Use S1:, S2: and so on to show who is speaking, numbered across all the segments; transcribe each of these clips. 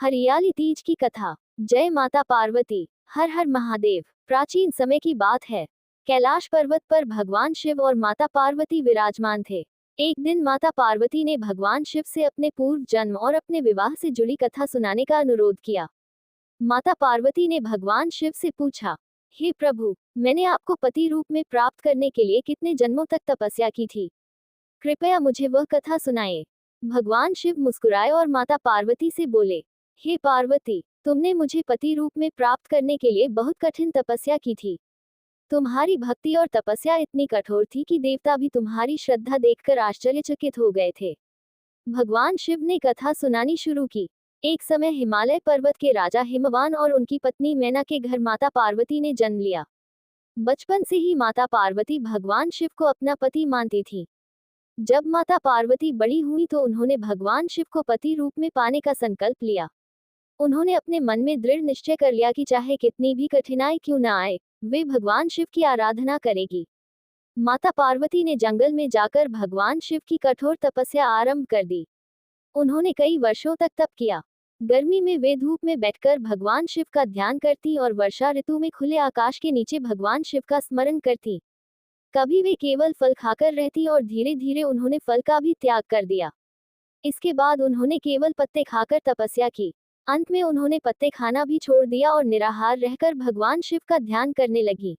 S1: हरियाली तीज की कथा। जय माता पार्वती। हर हर महादेव। प्राचीन समय की बात है। कैलाश पर्वत पर भगवान शिव और माता पार्वती विराजमान थे। एक दिन माता पार्वती ने भगवान शिव से अपने पूर्व जन्म और अपने विवाह से जुड़ी कथा सुनाने का अनुरोध किया। माता पार्वती ने भगवान शिव से पूछा, हे प्रभु, मैंने आपको पति रूप में प्राप्त करने के लिए कितने जन्मों तक तपस्या की थी? कृपया मुझे वह कथा सुनाए। भगवान शिव मुस्कुराए और माता पार्वती से बोले, हे पार्वती, तुमने मुझे पति रूप में प्राप्त करने के लिए बहुत कठिन तपस्या की थी। तुम्हारी भक्ति और तपस्या इतनी कठोर थी कि देवता भी तुम्हारी श्रद्धा देखकर आश्चर्यचकित हो गए थे। भगवान शिव ने कथा सुनानी शुरू की। एक समय हिमालय पर्वत के राजा हिमवान और उनकी पत्नी मैना के घर माता पार्वती ने जन्म लिया। बचपन से ही माता पार्वती भगवान शिव को अपना पति मानती थी। जब माता पार्वती बड़ी हुई तो उन्होंने भगवान शिव को पति रूप में पाने का संकल्प लिया। उन्होंने अपने मन में दृढ़ निश्चय कर लिया कि चाहे कितनी भी कठिनाई क्यों न आए, वे भगवान शिव की आराधना करेगी। माता पार्वती ने जंगल में जाकर भगवान शिव की कठोर तपस्या आरंभ कर दी। उन्होंने कई वर्षों तक तप किया। गर्मी में वे धूप में बैठकर भगवान शिव का ध्यान करती और वर्षा ऋतु में खुले आकाश के नीचे भगवान शिव का स्मरण करती। कभी वे केवल फल खाकर रहती और धीरे धीरे उन्होंने फल का भी त्याग कर दिया। इसके बाद उन्होंने केवल पत्ते खाकर तपस्या की। अंत में उन्होंने पत्ते खाना भी छोड़ दिया और निराहार रहकर भगवान शिव का ध्यान करने लगी।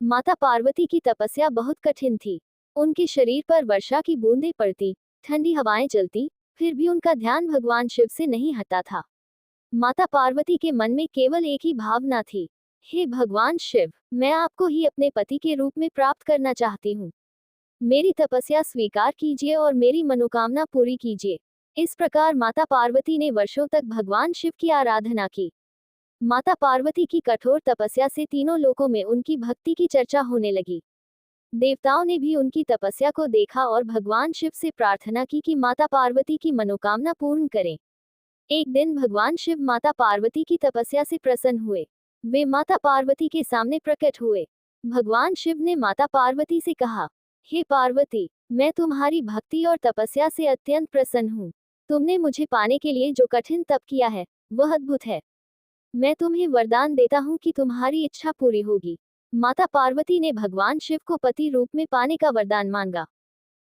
S1: माता पार्वती की तपस्या बहुत कठिन थी। उनके शरीर पर वर्षा की बूंदें पड़ती, ठंडी हवाएं चलती, फिर भी उनका ध्यान भगवान शिव से नहीं हटता था। माता पार्वती के मन में केवल एक ही भावना थी, हे भगवान शिव, मैं आपको ही अपने पति के रूप में प्राप्त करना चाहती हूँ। मेरी तपस्या स्वीकार कीजिए और मेरी मनोकामना पूरी कीजिए। इस प्रकार माता पार्वती ने वर्षों तक भगवान शिव की आराधना की। माता पार्वती की कठोर तपस्या से तीनों लोकों में उनकी भक्ति की चर्चा होने लगी। देवताओं ने भी उनकी तपस्या को देखा और भगवान शिव से प्रार्थना की कि माता पार्वती की मनोकामना पूर्ण करें। एक दिन भगवान शिव माता पार्वती की तपस्या से प्रसन्न हुए। वे माता पार्वती के सामने प्रकट हुए। भगवान शिव ने माता पार्वती से कहा, हे पार्वती, मैं तुम्हारी भक्ति और तपस्या से अत्यंत प्रसन्न हूँ। तुमने मुझे पाने के लिए जो कठिन तप किया है, वह अद्भुत है। मैं तुम्हें वरदान देता हूँ कि तुम्हारी इच्छा पूरी होगी। माता पार्वती ने भगवान शिव को पति रूप में पाने का वरदान मांगा।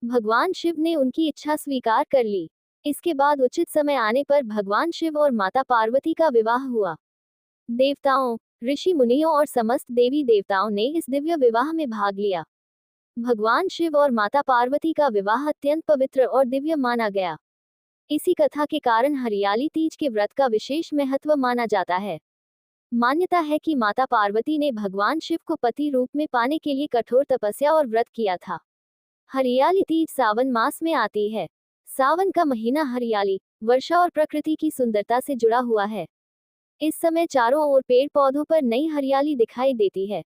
S1: भगवान शिव ने उनकी इच्छा स्वीकार कर ली। इसके बाद उचित समय आने पर भगवान शिव और माता पार्वती का विवाह हुआ। देवताओं, ऋषि मुनियों और समस्त देवी देवताओं ने इस दिव्य विवाह में भाग लिया। भगवान शिव और माता पार्वती का विवाह अत्यंत पवित्र और दिव्य माना गया। इसी कथा के कारण हरियाली तीज के व्रत का विशेष महत्व माना जाता है। मान्यता है कि माता पार्वती ने भगवान शिव को पति रूप में पाने के लिए कठोर तपस्या और व्रत किया था। हरियाली तीज सावन मास में आती है। सावन का महीना हरियाली, वर्षा और प्रकृति की सुंदरता से जुड़ा हुआ है। इस समय चारों ओर पेड़ पौधों पर नई हरियाली दिखाई देती है।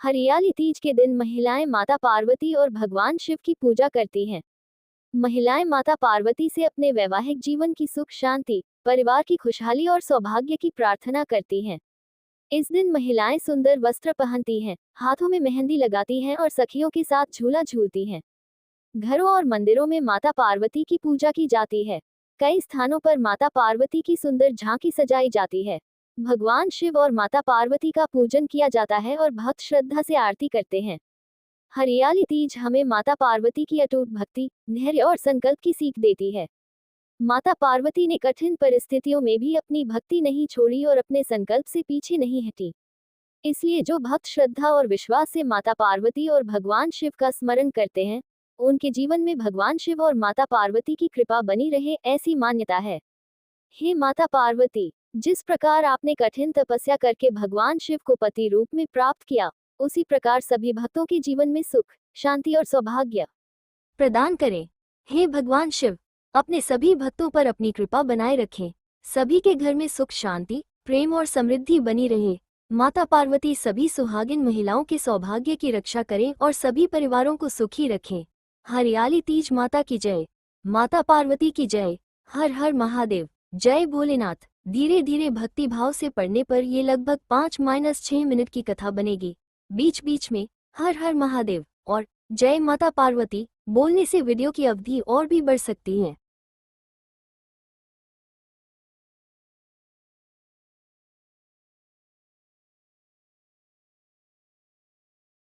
S1: हरियाली तीज के दिन महिलाएं माता पार्वती और भगवान शिव की पूजा करती हैं। महिलाएं माता पार्वती से अपने वैवाहिक जीवन की सुख शांति, परिवार की खुशहाली और सौभाग्य की प्रार्थना करती हैं। इस दिन महिलाएं सुंदर वस्त्र पहनती हैं, हाथों में मेहंदी लगाती हैं और सखियों के साथ झूला झूलती हैं। घरों और मंदिरों में माता पार्वती की पूजा की जाती है। कई स्थानों पर माता पार्वती की सुंदर झांकी सजाई जाती है। भगवान शिव और माता पार्वती का पूजन किया जाता है और भक्त श्रद्धा से आरती करते हैं। हरियाली तीज हमें माता पार्वती की अटूट भक्ति, धैर्य और संकल्प की सीख देती है। माता पार्वती ने कठिन परिस्थितियों में भी अपनी भक्ति नहीं छोड़ी और अपने संकल्प से पीछे नहीं हटी। इसलिए जो भक्त श्रद्धा और विश्वास से माता पार्वती और भगवान शिव का स्मरण करते हैं, उनके जीवन में भगवान शिव और माता पार्वती की कृपा बनी रहे, ऐसी मान्यता है। हे माता पार्वती, जिस प्रकार आपने कठिन तपस्या करके भगवान शिव को पति रूप में प्राप्त किया, उसी प्रकार सभी भक्तों के जीवन में सुख, शांति और सौभाग्य प्रदान करें। हे भगवान शिव, अपने सभी भक्तों पर अपनी कृपा बनाए रखें। सभी के घर में सुख शांति, प्रेम और समृद्धि बनी रहे। माता पार्वती सभी सुहागिन महिलाओं के सौभाग्य की रक्षा करें और सभी परिवारों को सुखी रखें। हरियाली तीज माता की जय। माता पार्वती की जय। हर हर महादेव। जय भोलेनाथ। धीरे धीरे भक्ति भाव से पढ़ने पर ये लगभग 5-6 मिनट की कथा बनेगी। बीच बीच में हर हर महादेव और जय माता पार्वती बोलने से वीडियो की अवधि और भी बढ़ सकती है।